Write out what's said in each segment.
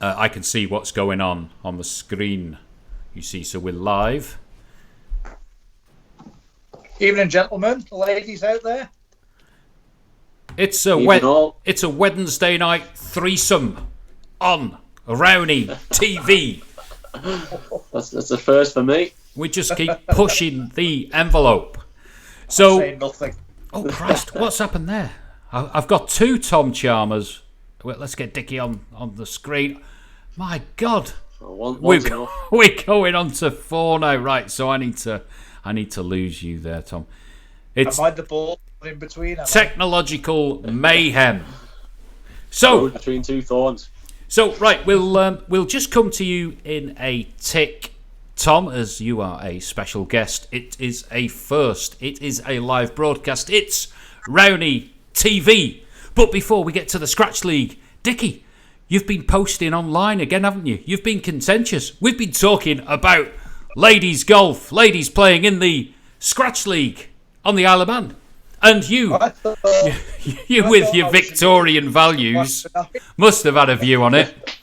I can see what's going on the screen. You see, so we're live. Evening, gentlemen, ladies out there. It's a it's a Wednesday night threesome on Rowany TV. That's the first for me. We just keep pushing the envelope. So, Saying nothing. oh Christ, what's happened there? I've got two Tom Chalmers. Well, let's get Dickie on the screen. My God, we're going on to 4 now, right? So I need to lose you there, Tom. It's Am I the ball in between? technological mayhem. So between two thorns. So right, we'll just come to you in a tick, Tom, as you are a special guest. It is a first. It is a live broadcast. It's Rowany TV. But before we get to the Scratch League, Dickie, you've been posting online again, haven't you? You've been contentious. We've been talking about ladies golf, ladies playing in the Scratch League on the Isle of Man. And you with your Victorian values must have had a view on it.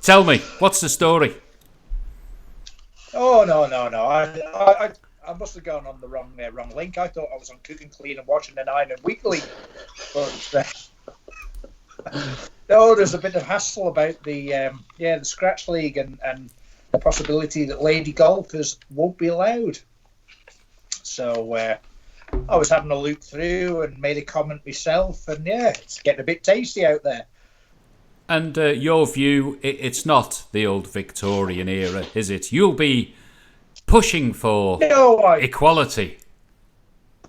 Tell me, what's the story? Oh, no. I must have gone on the wrong link. I thought I was on Cook and Clean and watching the Nine and Weekly. But no, there's a bit of hassle about the Scratch League and the possibility that lady golfers won't be allowed. So I was having a look through and made a comment myself, and it's getting a bit tasty out there. And your view, it's not the old Victorian era, is it? You'll be pushing for equality.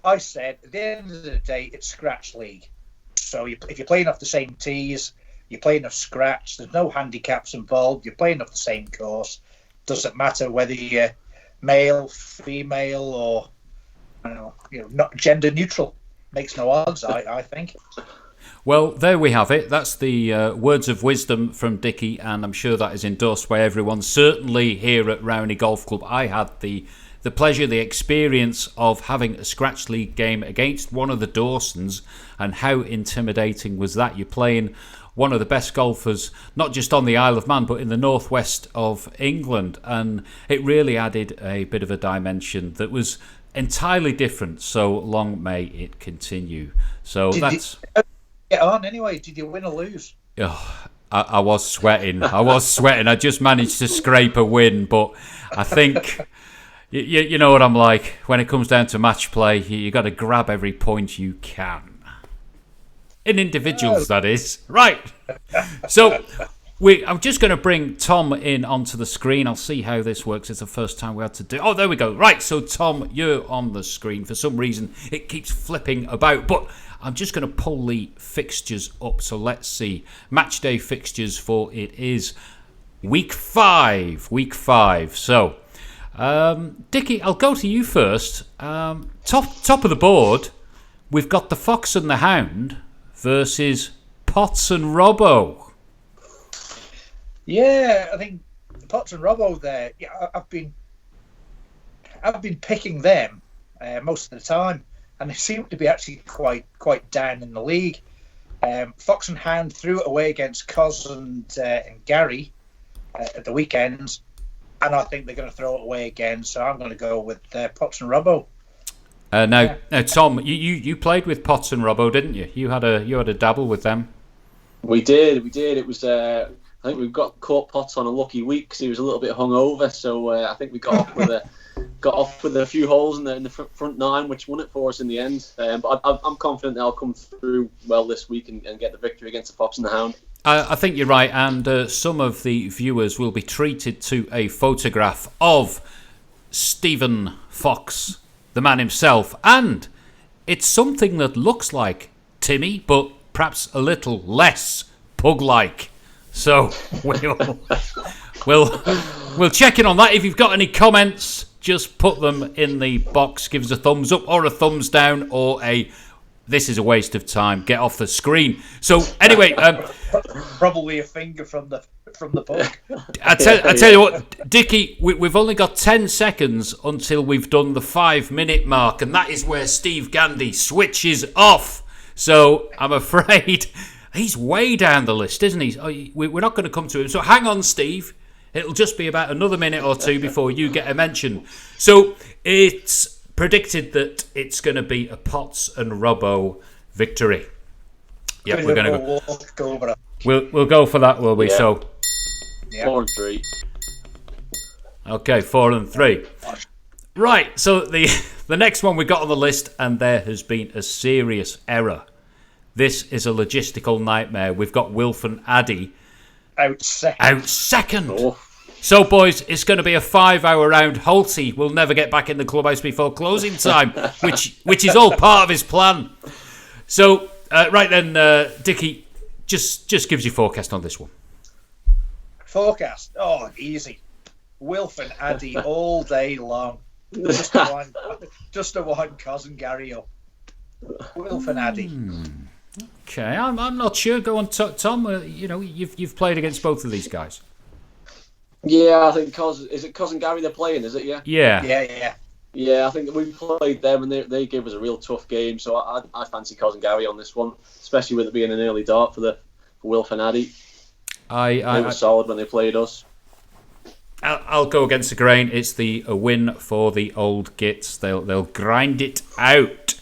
I said, at the end of the day, it's Scratch League. So if you're playing off the same tees, you're playing off scratch, there's no handicaps involved, you're playing off the same course. Doesn't matter whether you're male, female, or not gender neutral. Makes no odds, I think. Well, there we have it. That's the words of wisdom from Dickie, and I'm sure that is endorsed by everyone. Certainly here at Rowany Golf Club, I had the pleasure, the experience of having a Scratch League game against one of the Dawsons, and how intimidating was that? You're playing one of the best golfers, not just on the Isle of Man, but in the northwest of England, and it really added a bit of a dimension that was entirely different. So long may it continue. So that's... Get on anyway. Did you win or lose? Oh, I was sweating. I just managed to scrape a win, but I think you know what I'm like. When it comes down to match play, you got to grab every point you can. In individuals, that is. Right. So I'm just going to bring Tom in onto the screen. I'll see how this works. It's the first time we had to do... Oh, there we go. Right, so Tom, you're on the screen. For some reason, it keeps flipping about, but I'm just going to pull the fixtures up. So let's see. Match day fixtures for it is week 5. So, Dickie, I'll go to you first. Top of the board, we've got the Fox and the Hound versus Potts and Robbo. Yeah, I think Potts and Robbo there. Yeah, I've been picking them most of the time, and they seem to be actually quite down in the league. Fox and Hound threw it away against Cos and Gary at the weekend, and I think they're going to throw it away again. So I'm going to go with Potts and Robbo. Now, Tom, you played with Potts and Robbo, didn't you? You had a dabble with them. We did. It was. I think we caught Potts on a lucky week because he was a little bit hungover. So I think we got off with a few holes in the front 9, which won it for us in the end. But I'm confident they'll come through well this week and get the victory against the Fox and the Hound. I think you're right, and some of the viewers will be treated to a photograph of Stephen Fox, the man himself, and it's something that looks like Timmy, but perhaps a little less pug-like. So we'll check in on that. If you've got any comments, just put them in the box. Give us a thumbs up or a thumbs down or a "this is a waste of time, get off the screen." So anyway, probably a finger from the book. I tell you what, Dickie, we've only got 10 seconds until we've done the 5-minute mark, and that is where Steve Gandy switches off. So I'm afraid He's way down the list, isn't he? Oh, we're not going to come to him. So hang on, Steve. It'll just be about another minute or two before you get a mention. So it's predicted that it's going to be a Potts and Robbo victory. Yeah, we're going to go. We'll go for that, will we? Yeah. So 4-3. Okay, 4-3. Right. So the next one we got on the list, and there has been a serious error. This is a logistical nightmare. We've got Wilf and Addy out second. Oh. So, boys, it's going to be a 5-hour round. Holty will never get back in the clubhouse before closing time, which is all part of his plan. So, right then, Dickie, just gives you forecast on this one. Forecast? Oh, easy. Wilf and Addy all day long. Just a one cousin Gary up. Wilf and Addy. Okay, I'm not sure. Go on, Tom. You've played against both of these guys. Yeah, I think is it Cousin Gary they're playing? Is it? Yeah. Yeah. I think we played them and they gave us a real tough game. So I fancy Cousin Gary on this one, especially with it being an early dart for Wilf and Addy. They were solid when they played us. I'll go against the grain. It's a win for the old gits. They'll grind it out.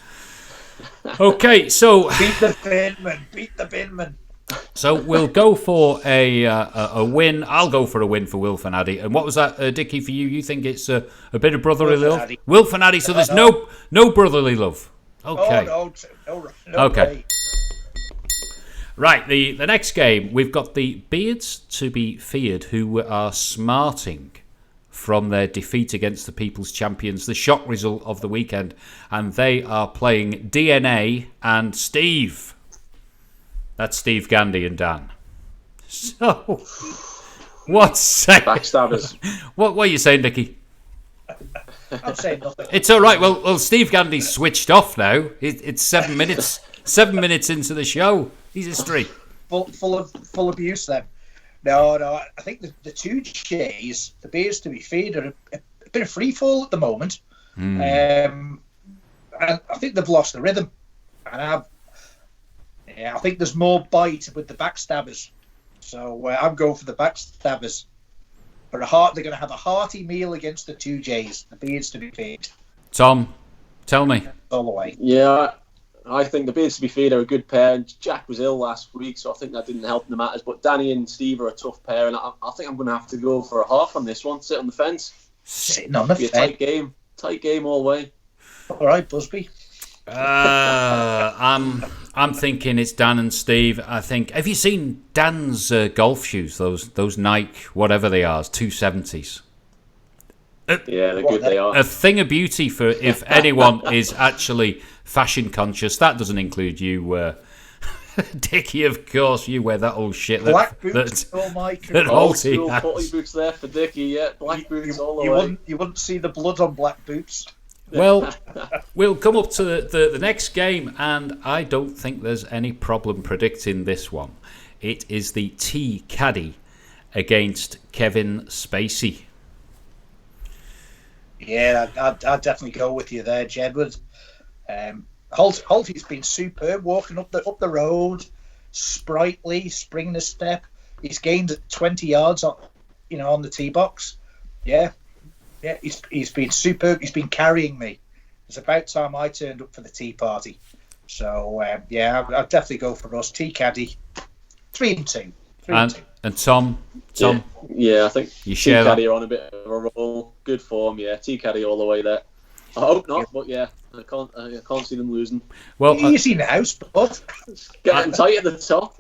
Okay, so beat the binman. So we'll go for a win. I'll go for a win for Wilf and Addy. And what was that, Dickie, for you? You think it's a bit of brotherly love? Wilf and Addy. So there's no brotherly love. Okay. No okay. Way. Right. The next game, we've got the Beards to be feared, who are smarting from their defeat against the People's Champions, the shock result of the weekend, and they are playing DNA and Steve. That's Steve Gandy and Dan. So, what's saying? Backstabbers. What are you saying, Dickie? I'm saying nothing. It's all right. Well, Steve Gandy's switched off now. It's 7 minutes. 7 minutes into the show. He's a streak. Full abuse then. No. I think the two J's, the Bears to be feared, are a bit of free fall at the moment. And I think they've lost the rhythm. And I think there's more bite with the backstabbers. So I'm going for the backstabbers. They're going to have a hearty meal against the two J's, the Beards to be feared. Tom, tell me. All the way. Yeah, I think the Beards to be feared are a good pair. Jack was ill last week, so I think that didn't help in the matters. But Danny and Steve are a tough pair, and I think I'm going to have to go for a half on this one. Sit on the fence. Sitting on the fence. Tight game all the way. All right, Busby. I'm thinking it's Dan and Steve. I think. Have you seen Dan's golf shoes? Those Nike, whatever they are, 270s. Yeah, they're good. They are a thing of beauty for if anyone is actually fashion conscious. That doesn't include you, Dickie. Of course, you wear that old shit. Black boots. Old school putty boots there for Dickie. Yeah, black boots all the way. You wouldn't see the blood on black boots. Well, we'll come up to the next game, and I don't think there's any problem predicting this one. It is the T Caddy against Kevin Spacey. Yeah, I'd definitely go with you there, Jedward. Holty's been superb walking up the road, sprightly, springing a step. He's gained 20 yards on the tee box. Yeah, he's been superb. He's been carrying me. It's about time I turned up for the tea party. So I'd definitely go for us. Tea Caddy, 3-2. And Tom. Yeah, I think you share Tea Caddy are on a bit of a roll. Good form, yeah. Tea Caddy all the way there. I hope not, but yeah, I can't see them losing. Well, easy now, Spud. Getting tight at the top.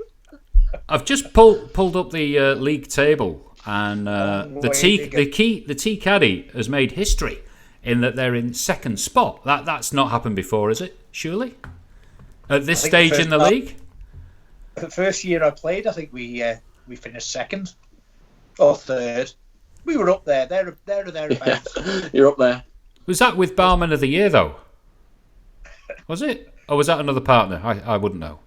I've just pulled up the league table. And the Tea Caddy has made history in that they're in second spot. That's not happened before, is it? Surely, at this stage in the league. The first year I played, I think we finished second or third. We were up there. There or thereabouts. You're up there. Was that with Barman of the Year though? Was it, or was that another partner? I wouldn't know.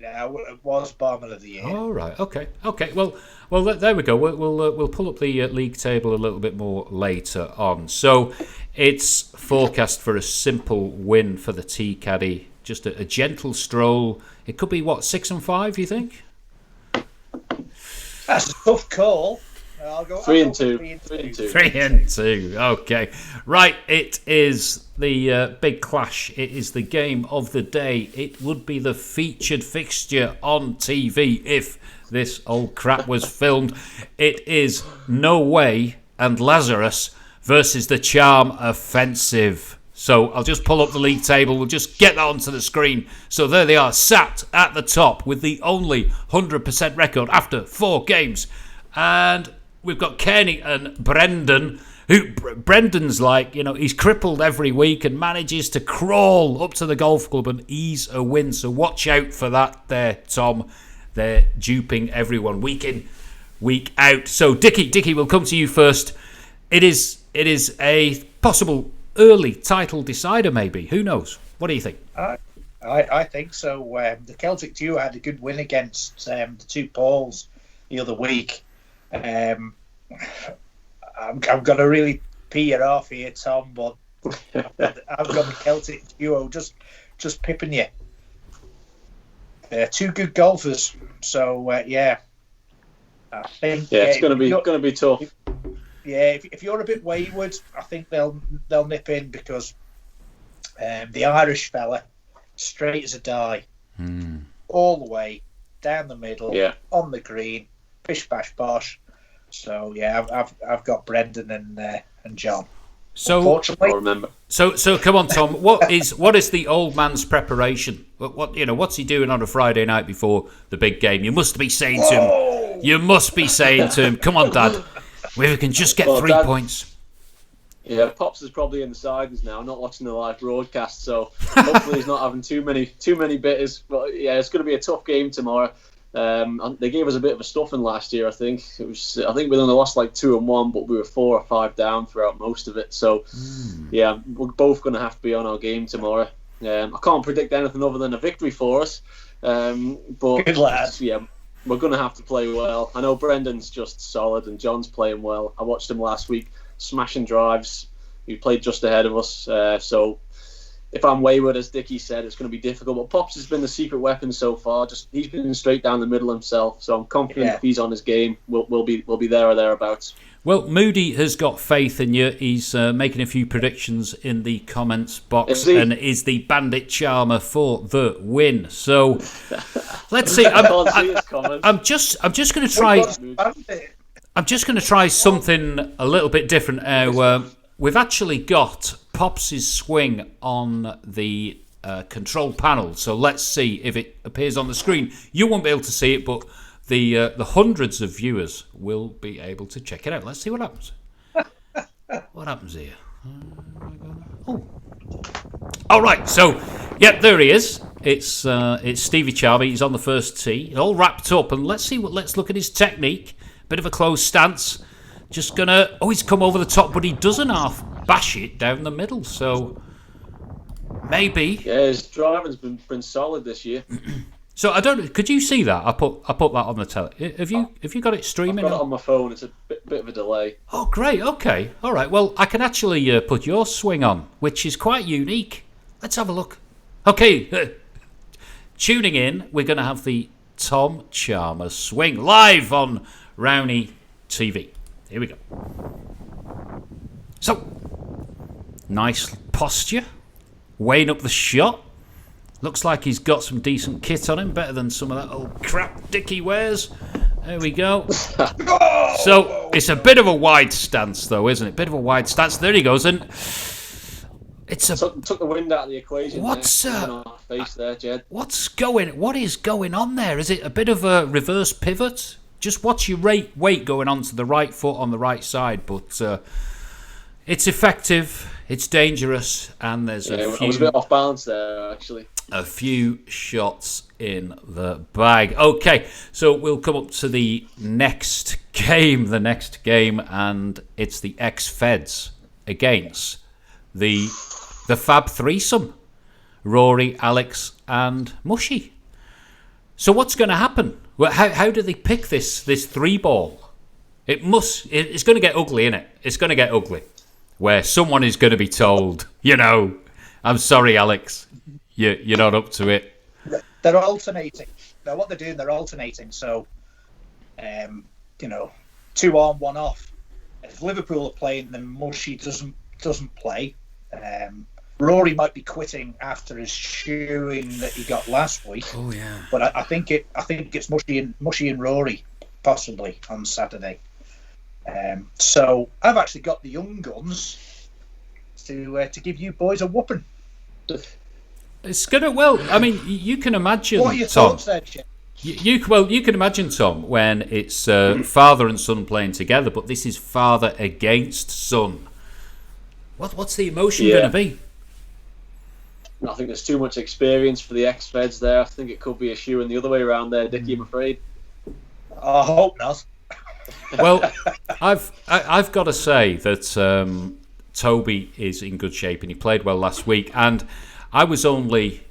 Yeah, it was Barman of the Year. Oh, right. Okay. Well, there we go. We'll pull up the league table a little bit more later on. So it's forecast for a simple win for the Tea Caddy just a gentle stroll. It could be, 6 and 5, you think? That's a tough call. I'll go 3 and 2. 3 and 2. Okay. Right, it is the big clash. It is the game of the day. It would be the featured fixture on TV if this old crap was filmed. It is No Way and Lazarus versus the Charm Offensive. So I'll just pull up the league table. We'll just get that onto the screen. So there they are, sat at the top with the only 100% record after 4 games. And we've got Kenny and Brendan, who Brendan's like, he's crippled every week and manages to crawl up to the golf club and ease a win. So watch out for that there, Tom. They're duping everyone week in, week out. So Dickie, we'll come to you first. It is a possible early title decider, maybe. Who knows? What do you think? I think so. The Celtic duo had a good win against the 2 Pauls the other week. I'm going to really pee you off here, Tom, but I've got the Celtic duo just pipping you. They're 2 good golfers, so I think it's going to be tough. Yeah, if you're a bit wayward, I think they'll nip in because the Irish fella, straight as a die, all the way down the middle, on the green, bish bash bosh. So I've got Brendan and John. So unfortunately, I remember. So come on, Tom. What is the old man's preparation? What's he doing on a Friday night before the big game? You must be saying to him, come on, Dad. We can just get 3 points. Yeah, Pops is probably in the sidelines now, not watching the live broadcast, so hopefully he's not having too many bitters. But yeah, it's going to be a tough game tomorrow. They gave us a bit of a stuffing last year. I think we only lost 2-1, but we were 4 or 5 down throughout most of it. So yeah, we're both going to have to be on our game tomorrow. I can't predict anything other than a victory for us. But good lad. Yeah. We're going to have to play well. I know Brendan's just solid and John's playing well. I watched him last week, smashing drives. He played just ahead of us. So if I'm wayward, as Dickie said, it's going to be difficult. But Pops has been the secret weapon so far. He's been straight down the middle himself. So I'm confident if he's on his game, we'll be there or thereabouts. Well, Moody has got faith in you. He's making a few predictions in the comments box and is the Bandit Charmer for the win. So let's see. I'm just going to try. I'm just going to try something a little bit different. We've actually got Pops' swing on the control panel. So let's see if it appears on the screen. You won't be able to see it, but the hundreds of viewers will be able to check it out. Let's see what happens. What happens here? All right. So, there he is. It's Stevie Charmy. He's on the first tee, all wrapped up, and let's look at his technique. Bit of a closed stance. Just gonna. He's come over the top, but he doesn't half bash it down the middle. So maybe. Yeah, his driving's been solid this year. So I don't. Could you see that? I put that on the telly. Have you got it streaming? I've got it on my phone. It's a bit of a delay. Oh, great. Okay. All right. Well, I can actually put your swing on, which is quite unique. Let's have a look. Okay. Tuning in, we're going to have the Tom Charmer swing live on Rowany TV. Here we go. So, nice posture, weighing up the shot. Looks like he's got some decent kit on him, better than some of that old crap Dickie wears. There we go. So, it's a bit of a wide stance, though, isn't it? Bit of a wide stance. There he goes, and it's a took the wind out of the equation. What's on our face there, Jed? What is going on there? Is it a bit of a reverse pivot? Just watch your weight going onto the right foot on the right side, but it's effective, it's dangerous, and there's I was a bit off balance there, actually. A few shots in the bag. Okay, so we'll come up to the next game, and it's the ex-Feds against the Fab Threesome, Rory, Alex, and Mushy. So what's going to happen? Well, how do they pick this 3-ball? It's going to get ugly, innit? It's going to get ugly. Where someone is going to be told, I'm sorry, Alex, you're not up to it. They're alternating. Now, what they're doing, they're alternating. So, 2 on, 1 off. If Liverpool are playing, then Mushy doesn't play. Rory might be quitting after his shoeing that he got last week. Oh yeah. But I think it's Mushy and Rory possibly on Saturday. So I've actually got the young guns to give you boys a whooping. It's gonna. Well, I mean, you can imagine. What are your Tom, thoughts there, Jim? You can imagine, Tom, when it's father and son playing together, but this is father against son. What's the emotion going to be? I think there's too much experience for the ex-Feds there. I think it could be a shoe in the other way around there, Dickie, I'm afraid. I hope not. Well, I've got to say that Toby is in good shape, and he played well last week. And I was only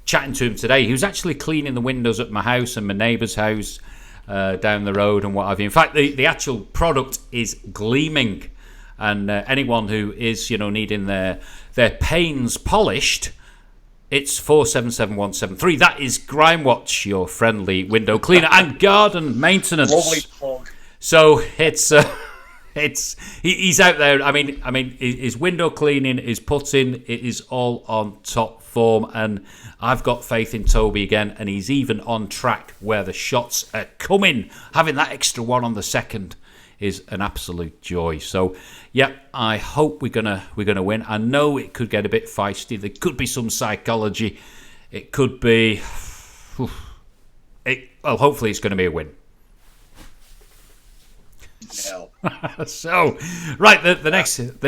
chatting to him today. He was actually cleaning the windows at my house and my neighbour's house down the road and what have you. In fact, the actual product is gleaming, and anyone who is needing their panes polished, it's 477173. That is Grimewatch, your friendly window cleaner and garden maintenance. Lovely plug. So it's he's out there. I mean, his window cleaning, his putting, it is all on top form, and I've got faith in Toby again, and he's even on track where the shots are coming. Having that extra one on the second is an absolute joy. So, yeah, I hope we're gonna win. I know it could get a bit feisty. There could be some psychology. It could be. Well, hopefully it's going to be a win. No. So, right, the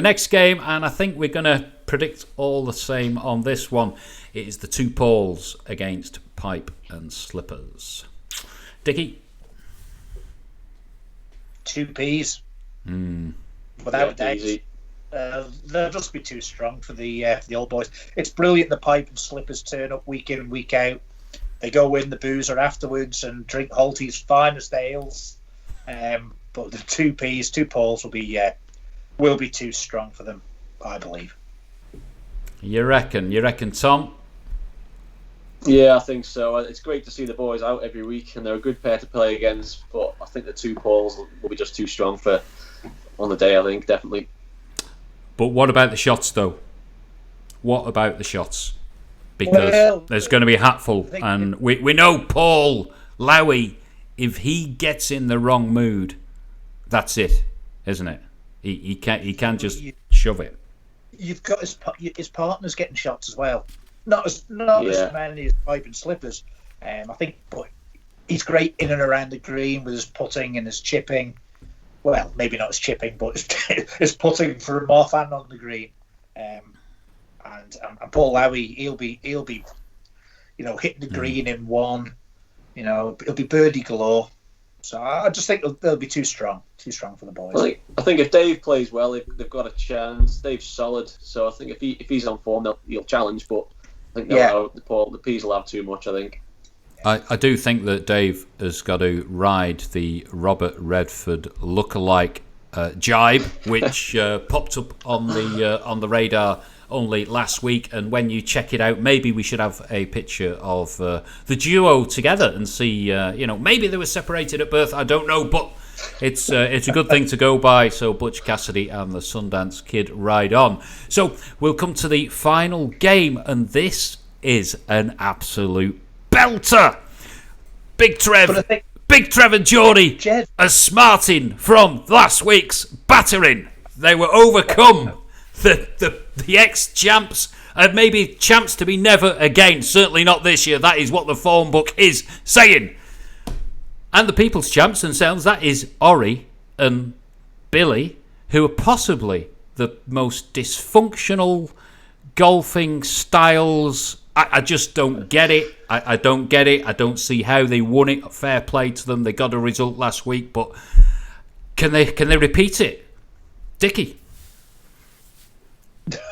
next game, and I think we're going to predict all the same on this one. It is the two Pauls against Pipe and Slippers. Dickie? 2 Ps. Without a doubt. They'll just be too strong for the old boys. It's brilliant the Pipe and Slippers turn up week in, week out. They go in the boozer afterwards and drink Holty's finest ales. But the 2 Ps, 2 Pauls will be too strong for them, I believe. You reckon, Tom? Yeah, I think so. It's great to see the boys out every week, and they're a good pair to play against. But I think the 2 Pauls will be just too strong for on the day. I think definitely. But what about the shots, though? What about the shots? Because there's going to be a hatful, and we know Paul Lowy. If he gets in the wrong mood, that's it, isn't it? He can't just shove it. You've got his partners getting shots as well. Not as many as Pipe and Slippers. I think, but he's great in and around the green with his putting and his chipping. Well, maybe not his chipping, but his putting for him off and on the green. And Paul Lowy, he'll be hitting the green in one. It'll be birdie galore. So I just think they'll be too strong for the boys. I think if Dave plays well, they've got a chance. Dave's solid, so I think if he's on form, he'll challenge. But I think the P's will have too much. I think. I do think that Dave has got to ride the Robert Redford lookalike jibe, which popped up on the radar only last week, and when you check it out, maybe we should have a picture of the duo together and see, maybe they were separated at birth, I don't know, but it's a good thing to go by. So Butch Cassidy and the Sundance Kid ride on. So we'll come to the final game, and this is an absolute belter. Big Trev and Geordie are smarting from last week's battering. They were overcome. The ex-champs and maybe champs to be never again. Certainly not this year. That is what the form book is saying. And the people's champs themselves, that is Ori and Billy, who are possibly the most dysfunctional golfing styles. I just don't get it. I don't get it. I don't see how they won it. Fair play to them. They got a result last week, but can they repeat it? Dickie?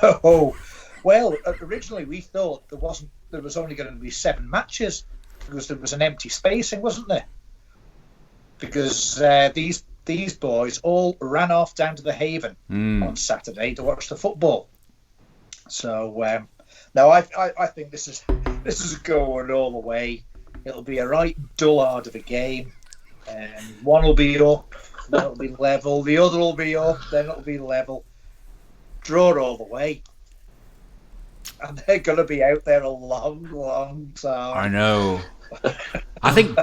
Oh, well, originally we thought there was only going to be 7 matches because there was an empty spacing, wasn't there? Because these boys all ran off down to the Haven on Saturday to watch the football. So No, I think this is going all the way. It'll be a right dullard of a game. One will be up, then it'll be level. The other will be up, then it'll be level. Draw all the way. And they're going to be out there a long, long time. I know. I think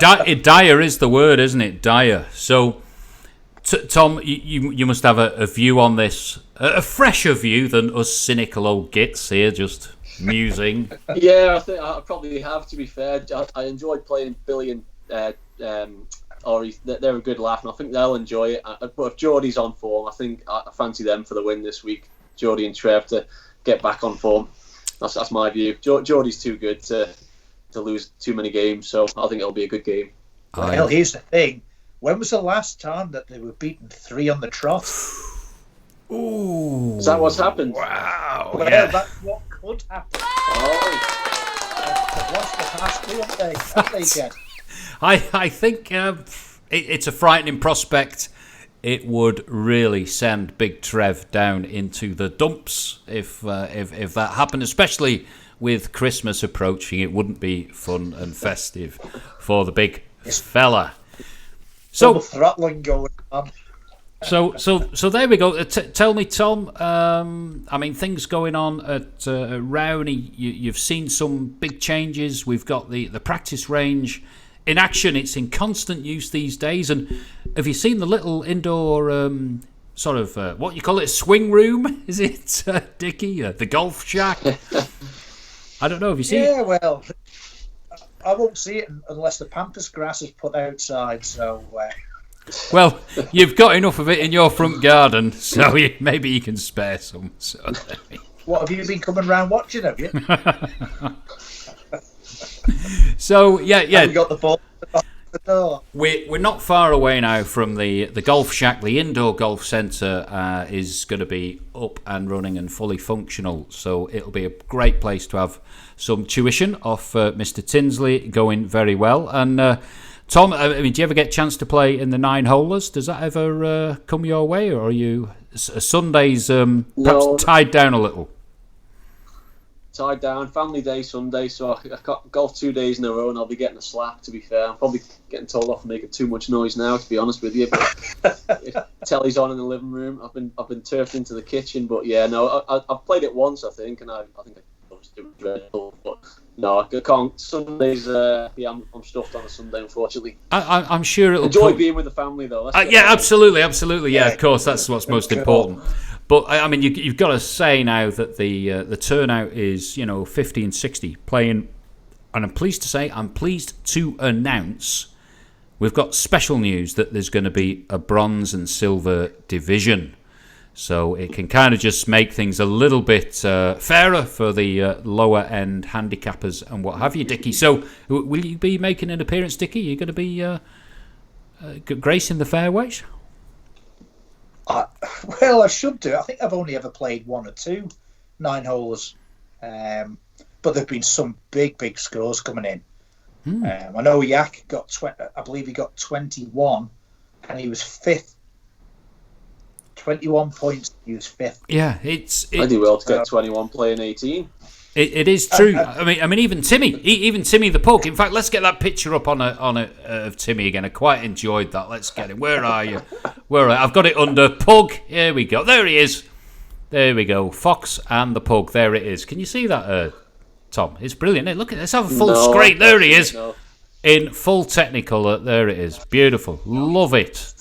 dire is the word, isn't it? Dire. So, Tom, you must have a view on this, a fresher view than us cynical old gits here, just musing. Yeah, I think I probably have, to be fair. I enjoyed playing Billy and Ori. They're a good laugh, and I think they'll enjoy it. But if Geordie's on form, I think I fancy them for the win this week. Geordie and Trev to get back on form. That's my view. Geordie's too good to lose too many games, so I think it'll be a good game. Well, here's the thing. When was the last time that they were beaten 3 on the trot? Ooh. Is that what's happened? Wow. Well, Yeah. that's what could happen. Oh. They've lost the past 2, haven't they? Haven't they, Jed? I think it's a frightening prospect. It would really send Big Trev down into the dumps if that happened, especially with Christmas approaching. It wouldn't be fun and festive for the big fella. So throttling going on. So there we go. Tell me, Tom. I mean, things going on at Rowany. You've seen some big changes. We've got the practice range in action. It's in constant use these days. And have you seen the little indoor sort of what you call it, swing room? Is it, Dickie? The golf shack? I don't know. Have you seen it? Yeah, well, I won't see it unless the pampas grass is put outside. So. Well, you've got enough of it in your front garden, so maybe you can spare some. So. What, have you been coming round watching, have you? So, yeah. You got the ball at the door. We're not far away now from the golf shack. The indoor golf centre is going to be up and running and fully functional, so it'll be a great place to have some tuition off Mr. Tinsley, going very well. And Tom, I mean, do you ever get a chance to play in the 9-holers? Does that ever come your way, or are you Sundays perhaps tied down a little? Tied down, family day Sunday, so I got golf 2 days in a row and I'll be getting a slap, to be fair. I'm probably getting told off for making too much noise now, to be honest with you. But if telly's on in the living room, I've been turfed into the kitchen, but yeah, no, I've played it once, I think, and I think it was dreadful, but no, I can't. Sundays, I'm stuffed on a Sunday, unfortunately. I'm sure it'll enjoy being with the family, though. Yeah, absolutely. Yeah, of course, that's what's most important. But I mean, you've got to say now that the turnout is 50 and 60 playing, and I'm pleased to announce we've got special news that there's going to be a bronze and silver division. So it can kind of just make things a little bit fairer for the lower end handicappers and what have you, Dickie. So will you be making an appearance, Dickie? You're going to be gracing the fairways? Well, I should do. I think I've only ever played 1 or 2 9-holers, but there've been some big scores coming in. I know Yak got I believe he got 21, and he was 5th. 21 points. He was 5th. Yeah, I do well to get 21 playing 18. It is true. I mean, even Timmy the pug. In fact, let's get that picture up on of Timmy again. I quite enjoyed that. Let's get it. Where are you? I've got it under pug. Here we go. There he is. There we go. Fox and the pug. There it is. Can you see that, Tom? It's brilliant. Look at this. Have a full screen. There he is. In full technical. There it is. Beautiful. Love it.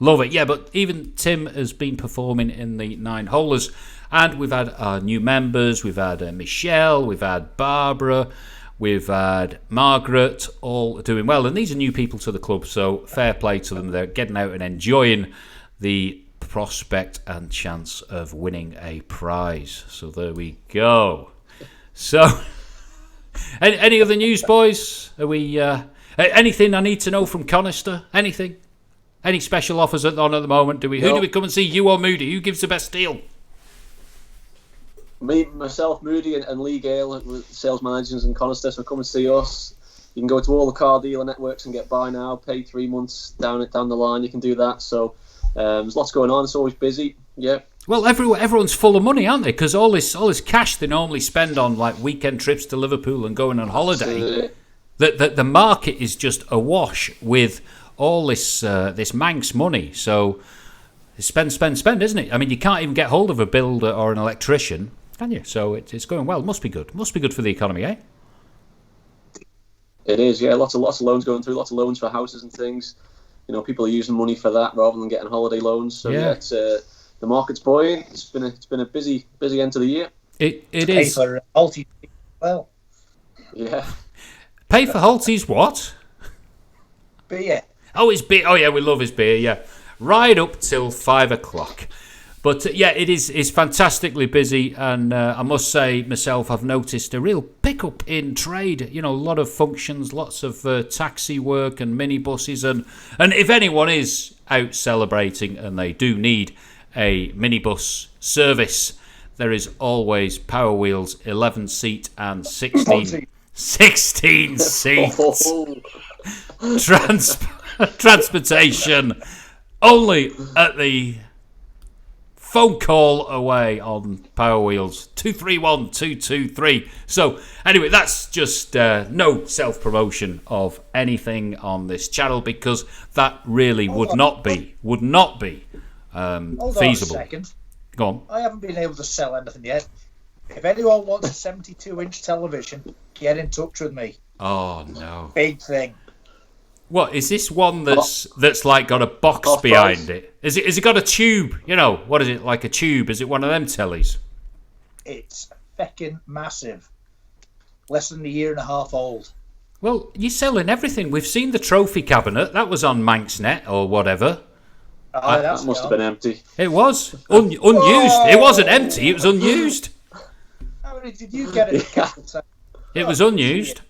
Yeah, but even Tim has been performing in the 9-holers. And we've had our new members. We've had Michelle. We've had Barbara. We've had Margaret, all doing well. And these are new people to the club, so fair play to them. They're getting out and enjoying the prospect and chance of winning a prize. So there we go. So, any other news, boys? Are we anything I need to know from Conister? Anything? Any special offers on at the moment? Who do we come and see? You or Moody? Who gives the best deal? Me, myself, Moody, and Lee Gale, sales managers in Conister, so come and see us. You can go to all the car dealer networks and get buy now, pay 3 months down the line. You can do that. So there's lots going on. It's always busy. Yeah, Well, everyone's full of money, aren't they? Because all this cash they normally spend on like weekend trips to Liverpool and going on holiday, the market is just awash with all this Manx money. So spend, isn't it? I mean, you can't even get hold of a builder or an electrician, can you? So it's going well. Must be good. Must be good for the economy, eh? It is, yeah. Lots of loans going through. Lots of loans for houses and things. People are using money for that rather than getting holiday loans. So it's the market's buoyant. It's been a busy end to the year. It is. For multi well. Yeah. Pay for Holt's what? Beer. Oh, his beer. Oh, yeah, we love his beer, yeah. Right up till 5 o'clock. But, it's fantastically busy. And I must say, myself, I've noticed a real pickup in trade. A lot of functions, lots of taxi work and minibuses. And if anyone is out celebrating and they do need a minibus service, there is always Power Wheels 11 seat and 16 seats transportation only at the phone call away on Power Wheels 231 223. So anyway, that's just no self-promotion of anything on this channel, because that really would not be Hold feasible. on a second. Go on. I haven't been able to sell anything yet. If anyone wants a 72-inch television, get in touch with me. Oh no! Big thing. What is this one that's like got a box behind it? Is it got a tube? What is it, like a tube? Is it one of them tellies? It's feckin' massive. Less than a year and a half old. Well, you're selling everything. We've seen the trophy cabinet. That was on Manxnet or whatever. That must have been empty. It was unused. Whoa! It wasn't empty. It was unused. How many did you get it? It was unused.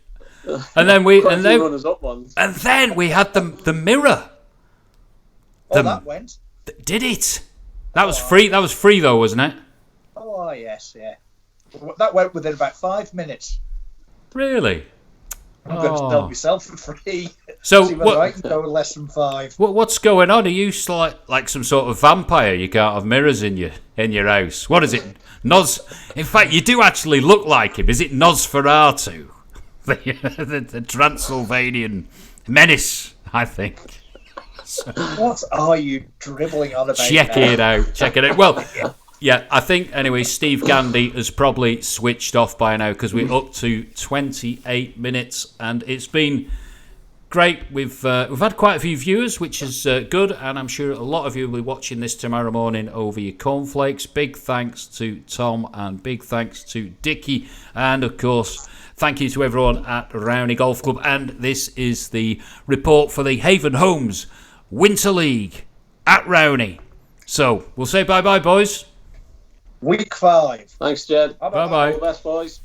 And then we had the mirror. That went. Did it? That was free. That was free though, wasn't it? Oh yes, yeah. That went within about 5 minutes. Really? I'm going to sell myself for free. So see whether I can go less than 5. What's going on? Are you like some sort of vampire? You can't have mirrors in your house. What is it? In fact, you do actually look like him. Is it Nosferatu? The Transylvanian menace, I think. So, what are you dribbling on about? Check it out. Well, yeah, I think anyway. Steve Gandy has probably switched off by now, because we're up to 28 minutes, and it's been great. We've had quite a few viewers, which is good, and I'm sure a lot of you will be watching this tomorrow morning over your cornflakes. Big thanks to Tom, and big thanks to Dickie, and of course, thank you to everyone at Rowany Golf Club. And this is the report for the Haven Homes Winter League at Rowany. So we'll say bye-bye, boys. Week 5. Thanks, Jed. Bye-bye. All the best, boys.